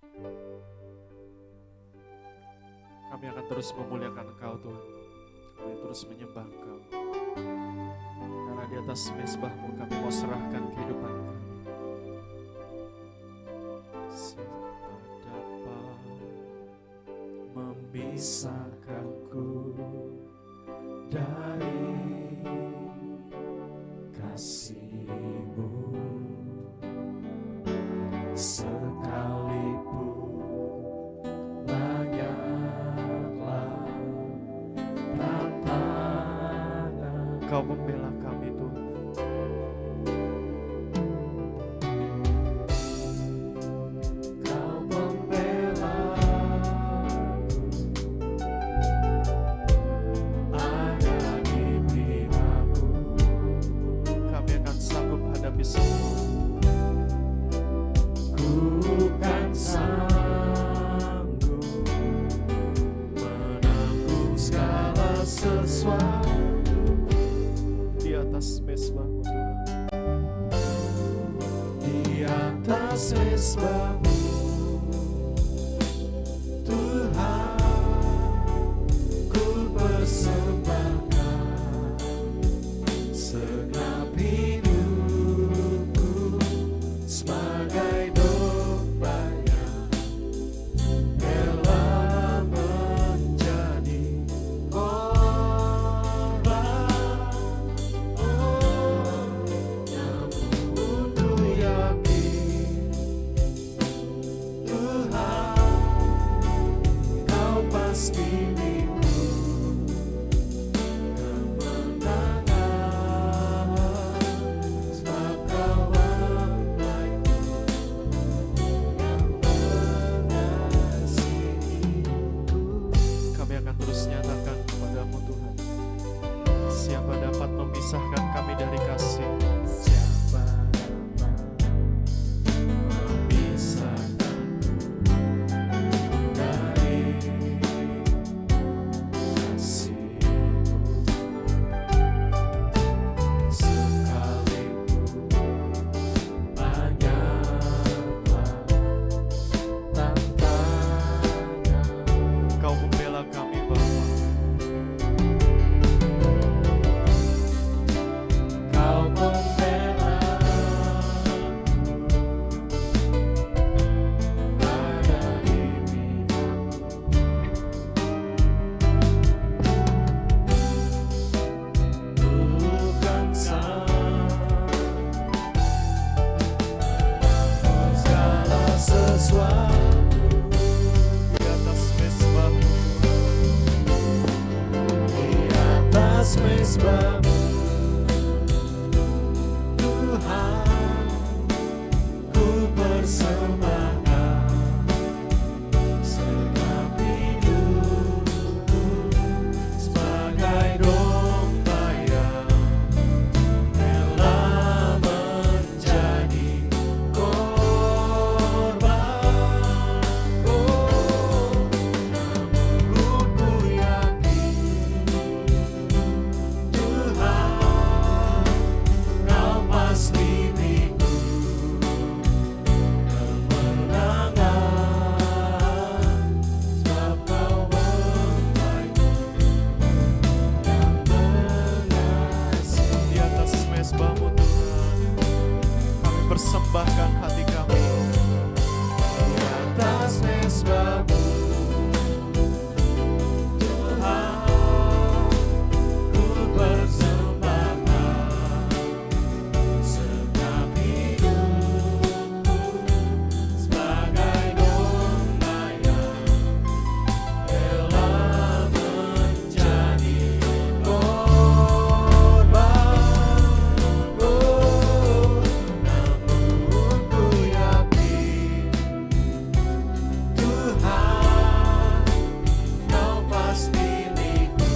Kami akan terus memuliakan Engkau Tuhan. Kami terus menyembah Engkau. Karena di atas mezbah-Mu kami mau serahkan kehidupan kami. Siapa dapat memisahkanku dari kasih-Mu? Sekalipun banyaklah tantangan, Kau membela kami Tuhan. Kau membela ada di pihakku. Kami akan sanggup hadapi semua. Ku kan sanggup menanggung segala sesuatu di atas mezbah-Mu Tuhan. Di atas mezbah-Mu Tuhan, ku persembahkan segenap hidupku sebagai domba yang rela menjadi korban. Namun ku yakin Tuhan, Kau pasti milikku kemenangan, sebab Kau mengasihiku. Kami akan terus nyatakan kepada-Mu Tuhan. Siapa dapat memisahkan kami dari kasih? Siapa dapat memisahkan dari kasih-Mu? Sekalipun banyaklah tantangan, Kau membela kami Bapa. Kau membela ada di pihakku. Bukan segala sesuatu di atas mezbah-Mu, di atas mezbah-Mu Tuhan, ku persembahkan segenap hidupku sebagai domba yang rela menjadi korban. Namun ku yakin Tuhan, Kau pasti milikku kemenangan, sebab Kau membaikku yang mengasihi. Di atas mezbah-Mu Tuhan, kami persembahkan hati kami. Di atas mezbah-Mu Tuhan, ku persembahkan segenap hidupku sebagai domba yang rela menjadi korban. Namun ku yakin Tuhan, Kau pasti milikku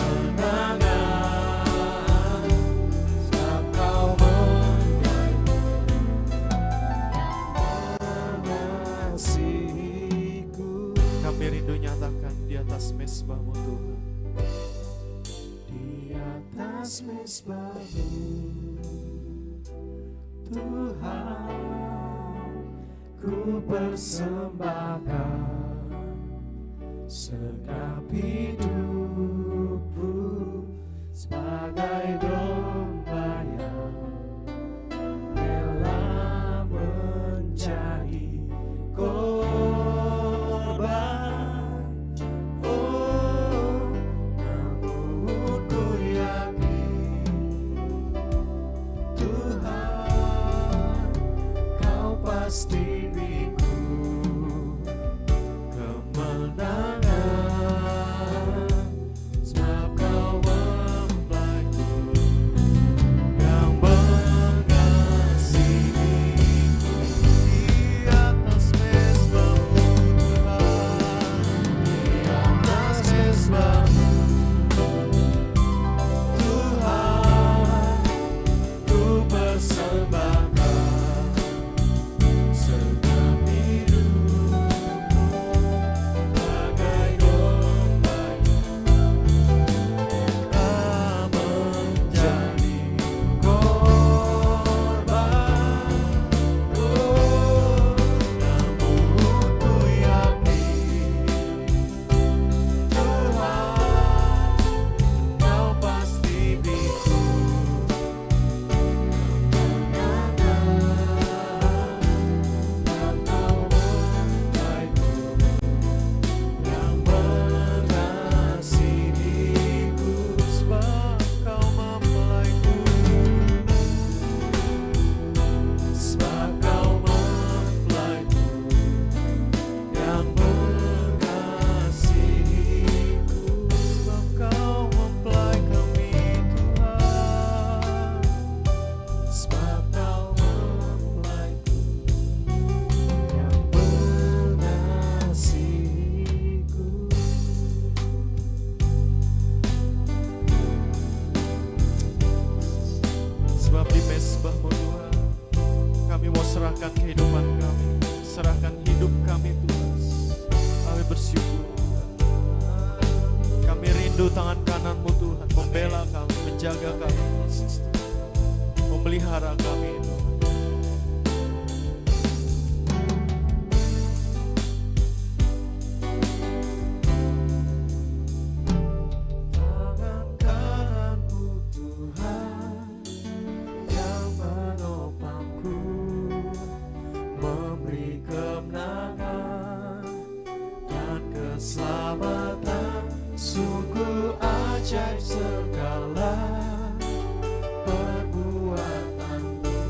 kemenangan, sebab Kau mengasihiku. Kami rindu nyatakan di atas mezbah-Mu Tuhan. Di atas mezbah-Mu Tuhan, ku persembahkan segenap hidupku sebagai domba yang rela menjadi korban. Oh, namun ku yakin Tuhan, Kau pasti beriku kemenangan, sebab Kau mempelaiku yang mengasihiku. Di atas mezbah-Mu Tuhan, di atas mezbah-Mu Tuhan, ku persembahkan segenap hidupku bagai domba yang menjadi korban. Oh, namun ku yakin Tuhan, Kau pasti beriku kemenangan, dan Kau mempelaiku yang mengasihiku, sebab Kau mempelaiku, sebab Kau mempelaiku yang mengasihiku, sebab Kau mempelai kami Tuhan, sebab Kau mempelaiku yang mengasihiku. Sebab di mezbah-Mu Tuhan, kami mau serahkan kehidupan kami, serahkan hidup kami Tuhan. Kami bersyukur Tuhan. Kami rindu tangan kanan-Mu Tuhan, membela kami, menjaga kami, memelihara kami Tuhan. Tangan kananmu Tuhan yang menopangku, memberi kemenangan dan keselamatan. Sungguh ajaib segala perbuatanmu.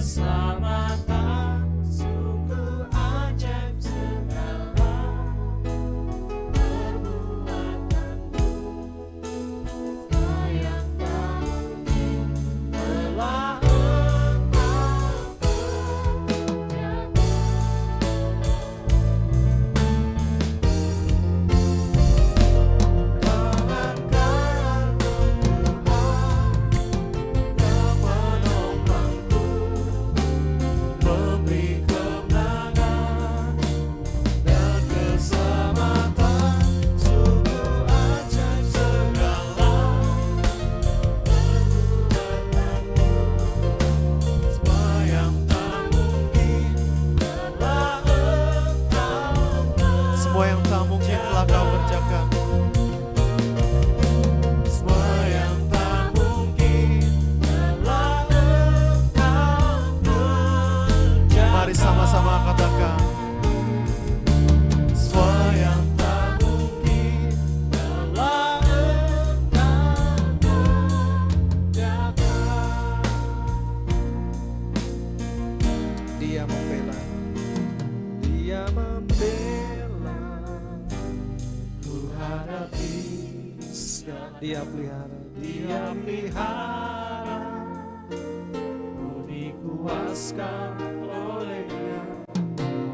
keselamatan, sungguh ajaib segala perbuatanmu. Sayang tak mungkin telah Engkau kerjakan. Tangan kananmu Tuhan yang menopangku, memberi kemenangan dan keselamatan, sungguh ajaib segala perbuatanmu. Semua yang tak mungkin telah Engkau Semua yang tak mungkin telah Kau kerjakan. Semua yang tak mungkin telah Engkau kerjakan. Mari sama-sama katakan. Semua yang tak mungkin telah Engkau kerjakan. Dia membela, Dia membela, Ku hadapi segala, Dia pelihara, Dia pelihara, ku dikuaskan olehnya.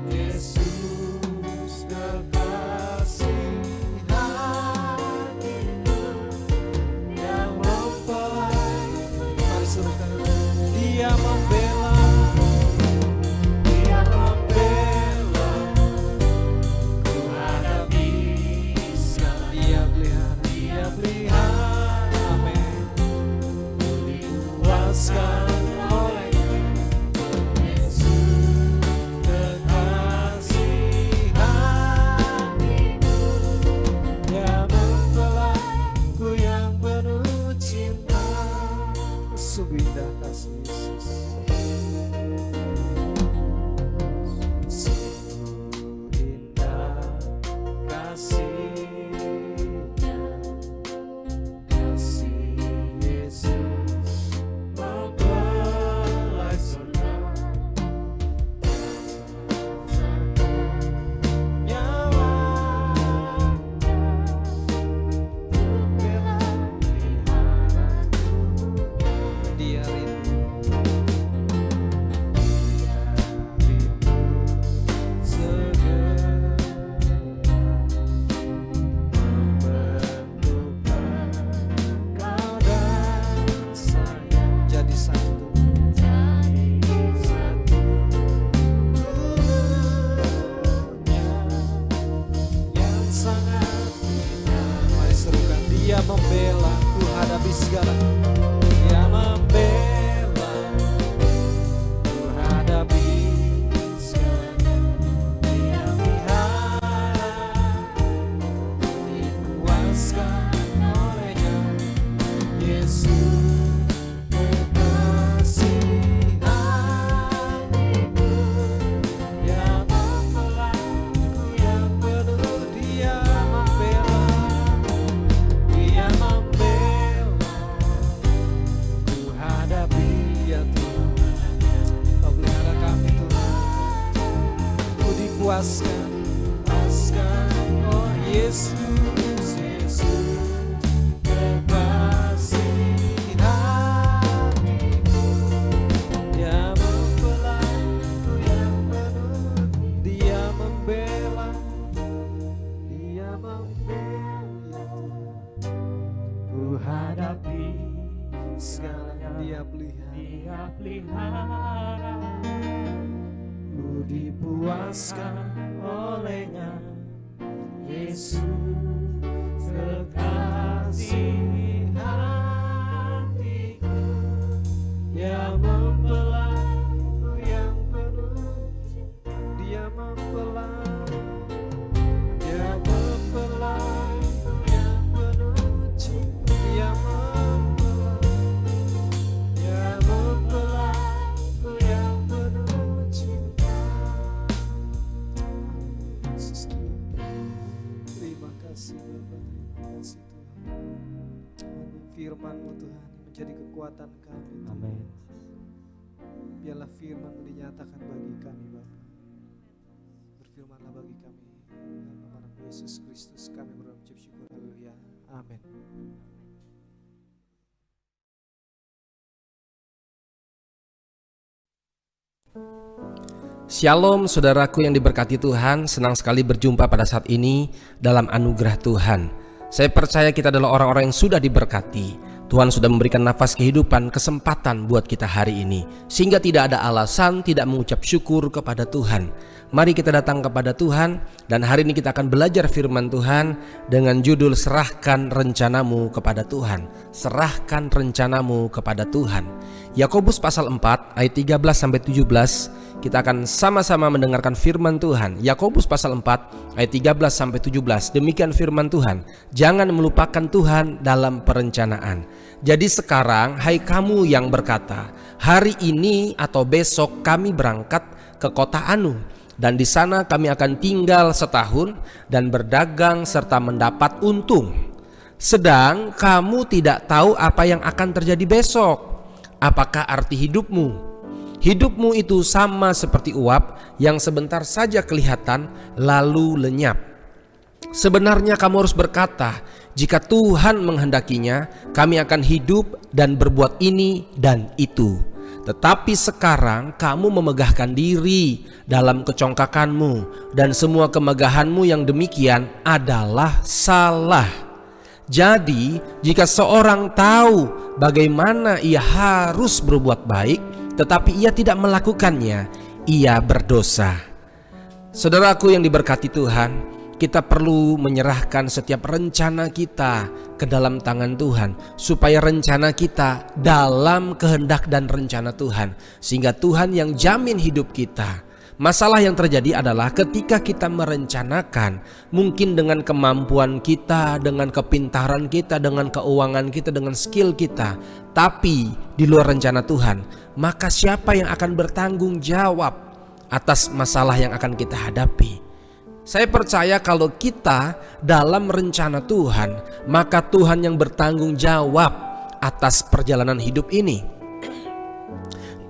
Yesus kekasih hatiku yang mempelai. mari serukan. Dia membela, Dia membela, ku hadapi segala, Dia pelihara. Dia pelihara, Amin. ku dikuaskan olehnya. Yesus kekasih hatiku yang mempelai, ku yang penuh cinta. Sungguh indah kasih Yesus. Sungguh indah kasih-Nya, kasih Yesus mempelai surga, nyawanya untuk bela peliharaku. Dia rindu, jadi satu. Mari serukan. Dia membela, ku hadapi segala. Dia membela, ku hadapi segalanya. Dia pelihara, dikuaskan olehnya. Yesus kekasih hatiku yang mempelai, ku yang penuh. Dia membela, Dia membela, ku hadapi Ya Tuhan, Kau pelihara kami Tuhan. Ku dikuaskan, oh Yesus, Yesus kekasih hatiku yang mempelai, ku yang penuh. Dia membela, Dia membela, ku hadapi segalanya. Dia pelihara. Dia pelihara, ku dipuaskan olehnya. Yesus kekasih hatiku yang mempelai, ku yang penuh. Dia mempelai, Dia mempelai, ku yang penuh cinta. Dia mempelai. Dia mempelai, ku yang penuh cinta. Yesus Tuhan. Terima kasih Bapa, terima kasih Tuhan. Firman-Mu Tuhan yang menjadi kekuatan kami. Tuhan. Amin. Biarlah firman-Mu dinyatakan bagi kami Bapa. Berfirmanlah bagi kami. Dalam nama Yesus Kristus kami berdoa mengucap syukur. Haleluya. Amin. Shalom saudaraku yang diberkati Tuhan, senang sekali berjumpa pada saat ini dalam anugerah Tuhan. Saya percaya kita adalah orang-orang yang sudah diberkati. Tuhan sudah memberikan nafas kehidupan, kesempatan buat kita hari ini, sehingga tidak ada alasan tidak mengucap syukur kepada Tuhan. Mari kita datang kepada Tuhan, dan hari ini kita akan belajar firman Tuhan dengan judul Serahkan Rencanamu kepada Tuhan. Serahkan rencanamu kepada Tuhan. Yakobus pasal 4 ayat 13-17, kita akan sama-sama mendengarkan firman Tuhan. Yakobus pasal 4 ayat 13-17, demikian firman Tuhan. Jangan melupakan Tuhan dalam perencanaan. Jadi sekarang, hai kamu yang berkata, hari ini atau besok kami berangkat ke kota Anu, dan di sana kami akan tinggal setahun dan berdagang serta mendapat untung. Sedang kamu tidak tahu apa yang akan terjadi besok. Apakah arti hidupmu? Hidupmu itu sama seperti uap yang sebentar saja kelihatan lalu lenyap. Sebenarnya kamu harus berkata, jika Tuhan menghendakinya, kami akan hidup dan berbuat ini dan itu. Tetapi sekarang kamu memegahkan diri dalam kecongkakanmu, dan semua kemegahanmu yang demikian adalah salah. Jadi jika seorang tahu bagaimana ia harus berbuat baik, tetapi ia tidak melakukannya, ia berdosa. Saudaraku yang diberkati Tuhan, kita perlu menyerahkan setiap rencana kita ke dalam tangan Tuhan, supaya rencana kita dalam kehendak dan rencana Tuhan, sehingga Tuhan yang jamin hidup kita. Masalah yang terjadi adalah ketika kita merencanakan, mungkin dengan kemampuan kita, dengan kepintaran kita, dengan keuangan kita, dengan skill kita, tapi di luar rencana Tuhan, maka siapa yang akan bertanggung jawab atas masalah yang akan kita hadapi? Saya percaya kalau kita dalam rencana Tuhan, maka Tuhan yang bertanggung jawab atas perjalanan hidup ini.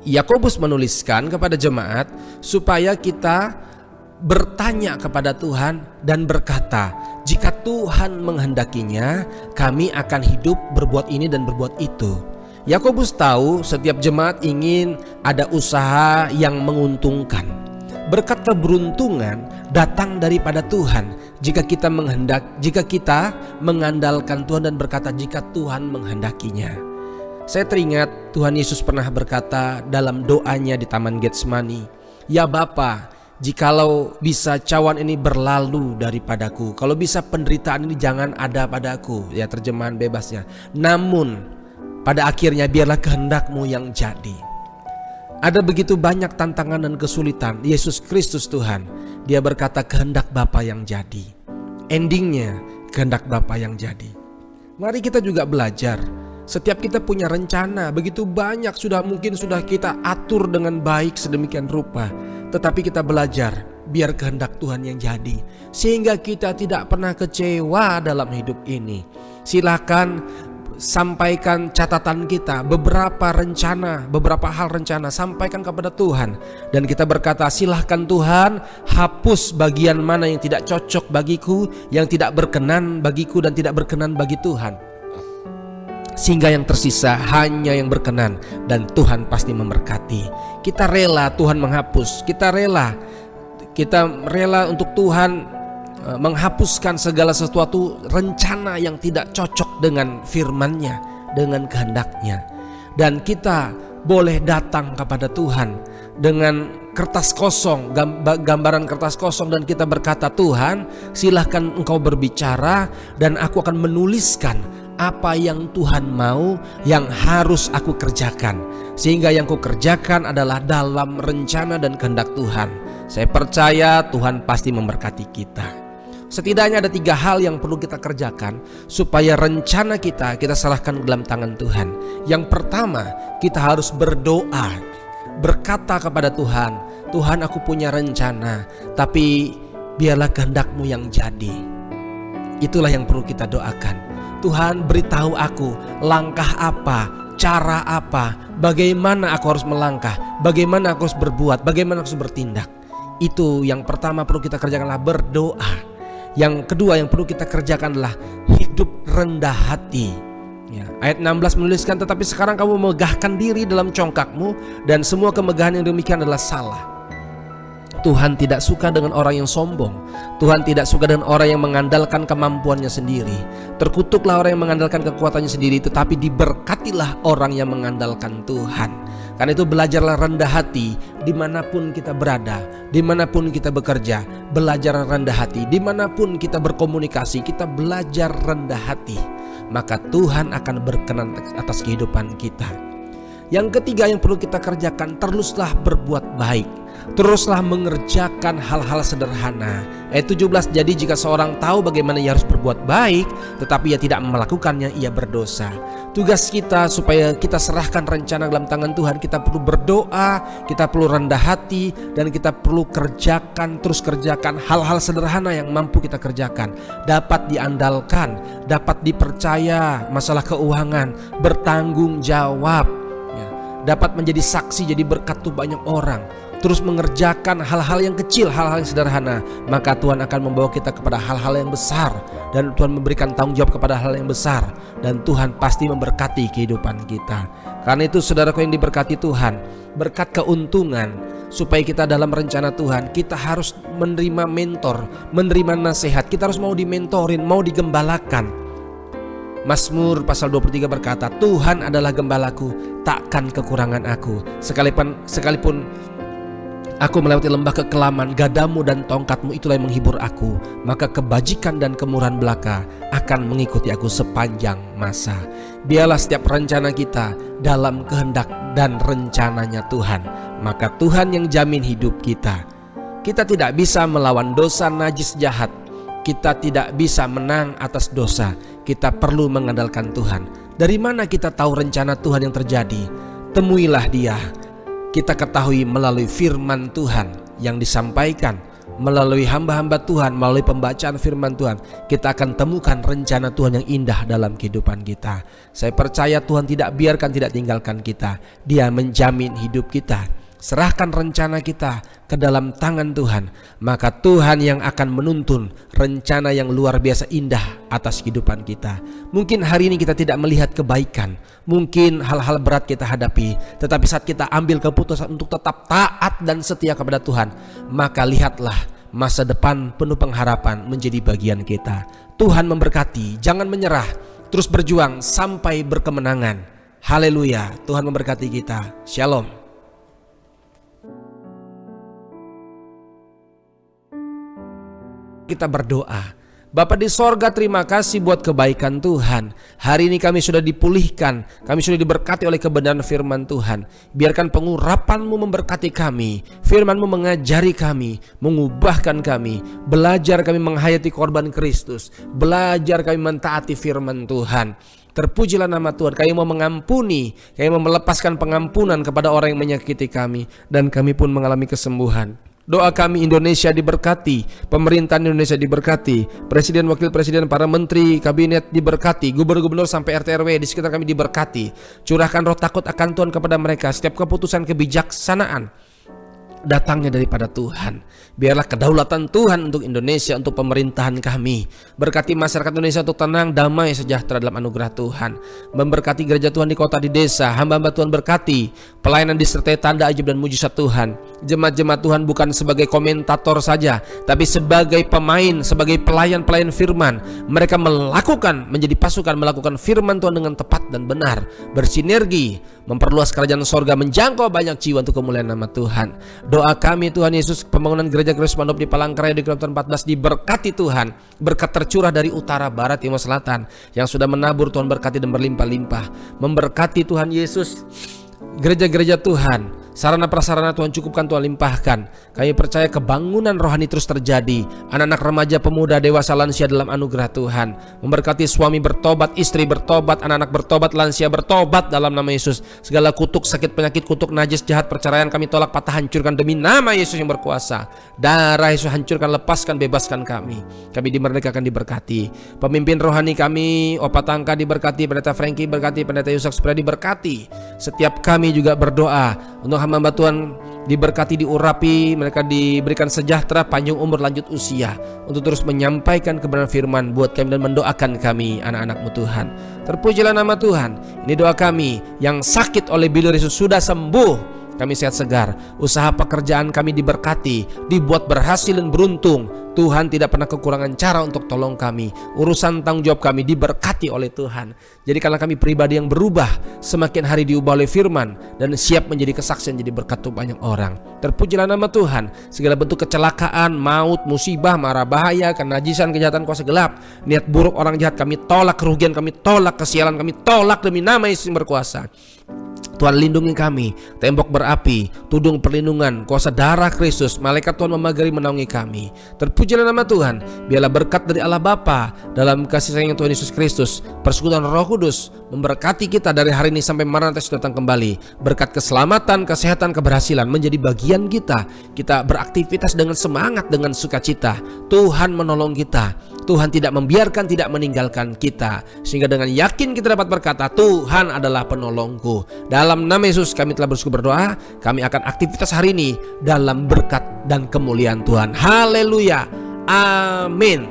Yakobus menuliskan kepada jemaat supaya kita bertanya kepada Tuhan dan berkata, jika Tuhan menghendakinya, kami akan hidup, berbuat ini dan berbuat itu. Yakobus tahu setiap jemaat ingin ada usaha yang menguntungkan. Berkat keberuntungan datang daripada Tuhan jika kita mengandalkan Tuhan dan berkata jika Tuhan menghendakinya. Saya teringat Tuhan Yesus pernah berkata dalam doanya di Taman Getsemani, ya Bapa, jikalau bisa cawan ini berlalu daripadaku, kalau bisa penderitaan ini jangan ada padaku, ya terjemahan bebasnya, namun pada akhirnya biarlah kehendak-Mu yang jadi. Ada begitu banyak tantangan dan kesulitan, Yesus Kristus Tuhan, Dia berkata kehendak Bapa yang jadi. Endingnya kehendak Bapa yang jadi. Mari kita juga belajar. Setiap kita punya rencana, begitu banyak mungkin sudah kita atur dengan baik sedemikian rupa. Tetapi kita belajar biar kehendak Tuhan yang jadi, sehingga kita tidak pernah kecewa dalam hidup ini. Silakan sampaikan catatan kita, beberapa hal rencana, sampaikan kepada Tuhan. Dan kita berkata, silahkan Tuhan, hapus bagian mana yang tidak cocok bagiku, yang tidak berkenan bagiku dan tidak berkenan bagi Tuhan, sehingga yang tersisa hanya yang berkenan, dan Tuhan pasti memberkati. Kita rela Tuhan menghapus, kita rela untuk Tuhan menghapuskan segala sesuatu rencana yang tidak cocok dengan firman-Nya, dengan kehendak-Nya. Dan kita boleh datang kepada Tuhan dengan kertas kosong, gambaran kertas kosong, dan kita berkata, Tuhan silahkan Engkau berbicara dan aku akan menuliskan apa yang Tuhan mau, yang harus aku kerjakan, sehingga yang ku kerjakan adalah dalam rencana dan kehendak Tuhan. Saya percaya Tuhan pasti memberkati kita. Setidaknya ada 3 hal yang perlu kita kerjakan supaya rencana kita serahkan dalam tangan Tuhan. Yang pertama, kita harus berdoa, berkata kepada Tuhan, Tuhan aku punya rencana, tapi biarlah kehendak-Mu yang jadi. Itulah yang perlu kita doakan. Tuhan beritahu aku langkah apa, cara apa, bagaimana aku harus melangkah, bagaimana aku harus berbuat, bagaimana aku harus bertindak. Itu yang pertama perlu kita kerjakanlah berdoa. Yang kedua yang perlu kita kerjakan adalah hidup rendah hati. Ya, ayat 16 menuliskan, tetapi sekarang kamu memegahkan diri dalam congkakmu, dan semua kemegahan yang demikian adalah salah. Tuhan tidak suka dengan orang yang sombong. Tuhan tidak suka dengan orang yang mengandalkan kemampuannya sendiri. Terkutuklah orang yang mengandalkan kekuatannya sendiri, tetapi diberkatilah orang yang mengandalkan Tuhan. Karena itu belajarlah rendah hati dimanapun kita berada, dimanapun kita bekerja. Belajar rendah hati dimanapun kita berkomunikasi, kita belajar rendah hati. Maka Tuhan akan berkenan atas kehidupan kita. Yang ketiga yang perlu kita kerjakan, teruslah berbuat baik. Teruslah mengerjakan hal-hal sederhana. Ayat 17, jadi jika seorang tahu bagaimana ia harus berbuat baik, tetapi ia tidak melakukannya, ia berdosa. Tugas kita supaya kita serahkan rencana dalam tangan Tuhan, kita perlu berdoa, kita perlu rendah hati, dan kita perlu terus kerjakan hal-hal sederhana yang mampu kita kerjakan. Dapat diandalkan, dapat dipercaya, masalah keuangan, bertanggung jawab, dapat menjadi saksi, jadi berkat untuk banyak orang. Terus mengerjakan hal-hal yang kecil, hal-hal yang sederhana, maka Tuhan akan membawa kita kepada hal-hal yang besar, dan Tuhan memberikan tanggung jawab kepada hal yang besar, dan Tuhan pasti memberkati kehidupan kita. Karena itu saudaraku yang diberkati Tuhan, berkat keuntungan supaya kita dalam rencana Tuhan, kita harus menerima mentor, menerima nasihat, kita harus mau dimentorin, mau digembalakan. Mazmur pasal 23 berkata, Tuhan adalah gembalaku, takkan kekurangan aku. Sekalipun aku melewati lembah kekelaman, gadamu dan tongkatmu itulah yang menghibur aku. Maka kebajikan dan kemurahan belaka akan mengikuti aku sepanjang masa. Biarlah setiap rencana kita dalam kehendak dan rencananya Tuhan, maka Tuhan yang jamin hidup kita. Kita tidak bisa melawan dosa najis jahat, kita tidak bisa menang atas dosa. Kita perlu mengandalkan Tuhan. Dari mana kita tahu rencana Tuhan yang terjadi? Temuilah Dia. Kita ketahui melalui firman Tuhan yang disampaikan, melalui hamba-hamba Tuhan, melalui pembacaan firman Tuhan. Kita akan temukan rencana Tuhan yang indah dalam kehidupan kita. Saya percaya Tuhan tidak biarkan, tidak tinggalkan kita. Dia menjamin hidup kita. Serahkan rencana kita ke dalam tangan Tuhan, maka Tuhan yang akan menuntun rencana yang luar biasa indah atas kehidupan kita. Mungkin hari ini kita tidak melihat kebaikan, mungkin hal-hal berat kita hadapi, tetapi saat kita ambil keputusan untuk tetap taat dan setia kepada Tuhan, maka lihatlah masa depan penuh pengharapan menjadi bagian kita. Tuhan memberkati, jangan menyerah, terus berjuang sampai berkemenangan. Haleluya, Tuhan memberkati kita. Shalom. Kita berdoa. Bapa di sorga, terima kasih buat kebaikan Tuhan. Hari ini kami sudah dipulihkan, kami sudah diberkati oleh kebenaran firman Tuhan. Biarkan pengurapan-Mu memberkati kami, firman-Mu mengajari kami, mengubahkan kami, belajar kami menghayati korban Kristus, belajar kami mentaati firman Tuhan. Terpujilah nama Tuhan. Kami mau mengampuni, kami mau melepaskan pengampunan kepada orang yang menyakiti kami, dan kami pun mengalami kesembuhan. Doa kami Indonesia diberkati, pemerintahan Indonesia diberkati, presiden, wakil presiden, para menteri, kabinet diberkati, gubernur-gubernur sampai RT RW di sekitar kami diberkati. Curahkan roh takut akan Tuhan kepada mereka. Setiap keputusan kebijaksanaan datangnya daripada Tuhan. Biarlah kedaulatan Tuhan untuk Indonesia, untuk pemerintahan kami. Berkati masyarakat Indonesia untuk tenang, damai, sejahtera dalam anugerah Tuhan. Memberkati gereja Tuhan di kota, di desa. Hamba-hamba Tuhan berkati pelayanan disertai tanda ajaib dan mujizat Tuhan. Jemaat-jemaat Tuhan bukan sebagai komentator saja, tapi sebagai pemain, sebagai pelayan-pelayan firman. Mereka menjadi pasukan, melakukan firman Tuhan dengan tepat dan benar, bersinergi, memperluas kerajaan sorga, menjangkau banyak jiwa untuk kemuliaan nama Tuhan. Doa kami Tuhan Yesus, pembangunan gereja Kristus Mandop di Palangkaraya di Kilometer 14 diberkati Tuhan. Berkat tercurah dari utara, barat, timur, selatan. Yang sudah menabur Tuhan berkati dan berlimpah-limpah. Memberkati Tuhan Yesus gereja-gereja Tuhan, Sarana prasarana Tuhan cukupkan, Tuhan limpahkan. Kami percaya kebangunan rohani terus terjadi. Anak-anak remaja, pemuda, dewasa, lansia dalam anugerah Tuhan. Memberkati suami bertobat, istri bertobat, anak-anak bertobat, lansia bertobat dalam nama Yesus. Segala kutuk, sakit, penyakit, kutuk, najis, jahat, perceraian kami tolak, patah, hancurkan demi nama Yesus yang berkuasa. Darah Yesus hancurkan, lepaskan, bebaskan kami. Kami dimerdekakan, diberkati. Pemimpin rohani kami, Opa Tangka diberkati, Pendeta Frankie berkati, Pendeta Yusak Supra diberkati. Setiap kami juga berdoa untuk hamba Tuhan diberkati, diurapi, mereka diberikan sejahtera, panjang umur, lanjut usia, untuk terus menyampaikan kebenaran firman buat kami dan mendoakan kami, anak-anak-Mu Tuhan. Terpujilah nama Tuhan. Ini doa kami. Yang sakit oleh bilir Yesus sudah sembuh. Kami sehat segar. Usaha pekerjaan kami diberkati, dibuat berhasil dan beruntung. Tuhan tidak pernah kekurangan cara untuk tolong kami. Urusan tanggung jawab kami diberkati oleh Tuhan. Jadi karena kami pribadi yang berubah, semakin hari diubah oleh firman, dan siap menjadi kesaksian, jadi berkat untuk banyak orang. Terpujilah nama Tuhan. Segala bentuk kecelakaan, maut, musibah, mara bahaya, kenajisan, kejahatan, kuasa gelap, niat buruk orang jahat kami tolak, kerugian kami tolak, kesialan kami tolak demi nama Yesus yang berkuasa. Tuhan lindungi kami, tembok berapi, tudung perlindungan, kuasa darah Kristus, malaikat Tuhan memagari menaungi kami. Terpujilah nama Tuhan. Biarlah berkat dari Allah Bapa dalam kasih sayang Tuhan Yesus Kristus, persekutuan Roh Kudus memberkati kita dari hari ini sampai Maranatha datang kembali. Berkat keselamatan, kesehatan, keberhasilan menjadi bagian kita. Kita beraktivitas dengan semangat, dengan sukacita. Tuhan menolong kita. Tuhan tidak membiarkan, tidak meninggalkan kita. Sehingga dengan yakin kita dapat berkata, Tuhan adalah penolongku. Dalam nama Yesus kami telah bersyukur berdoa. Kami akan aktivitas hari ini dalam berkat dan kemuliaan Tuhan. Haleluya. Amin.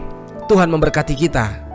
Tuhan memberkati kita.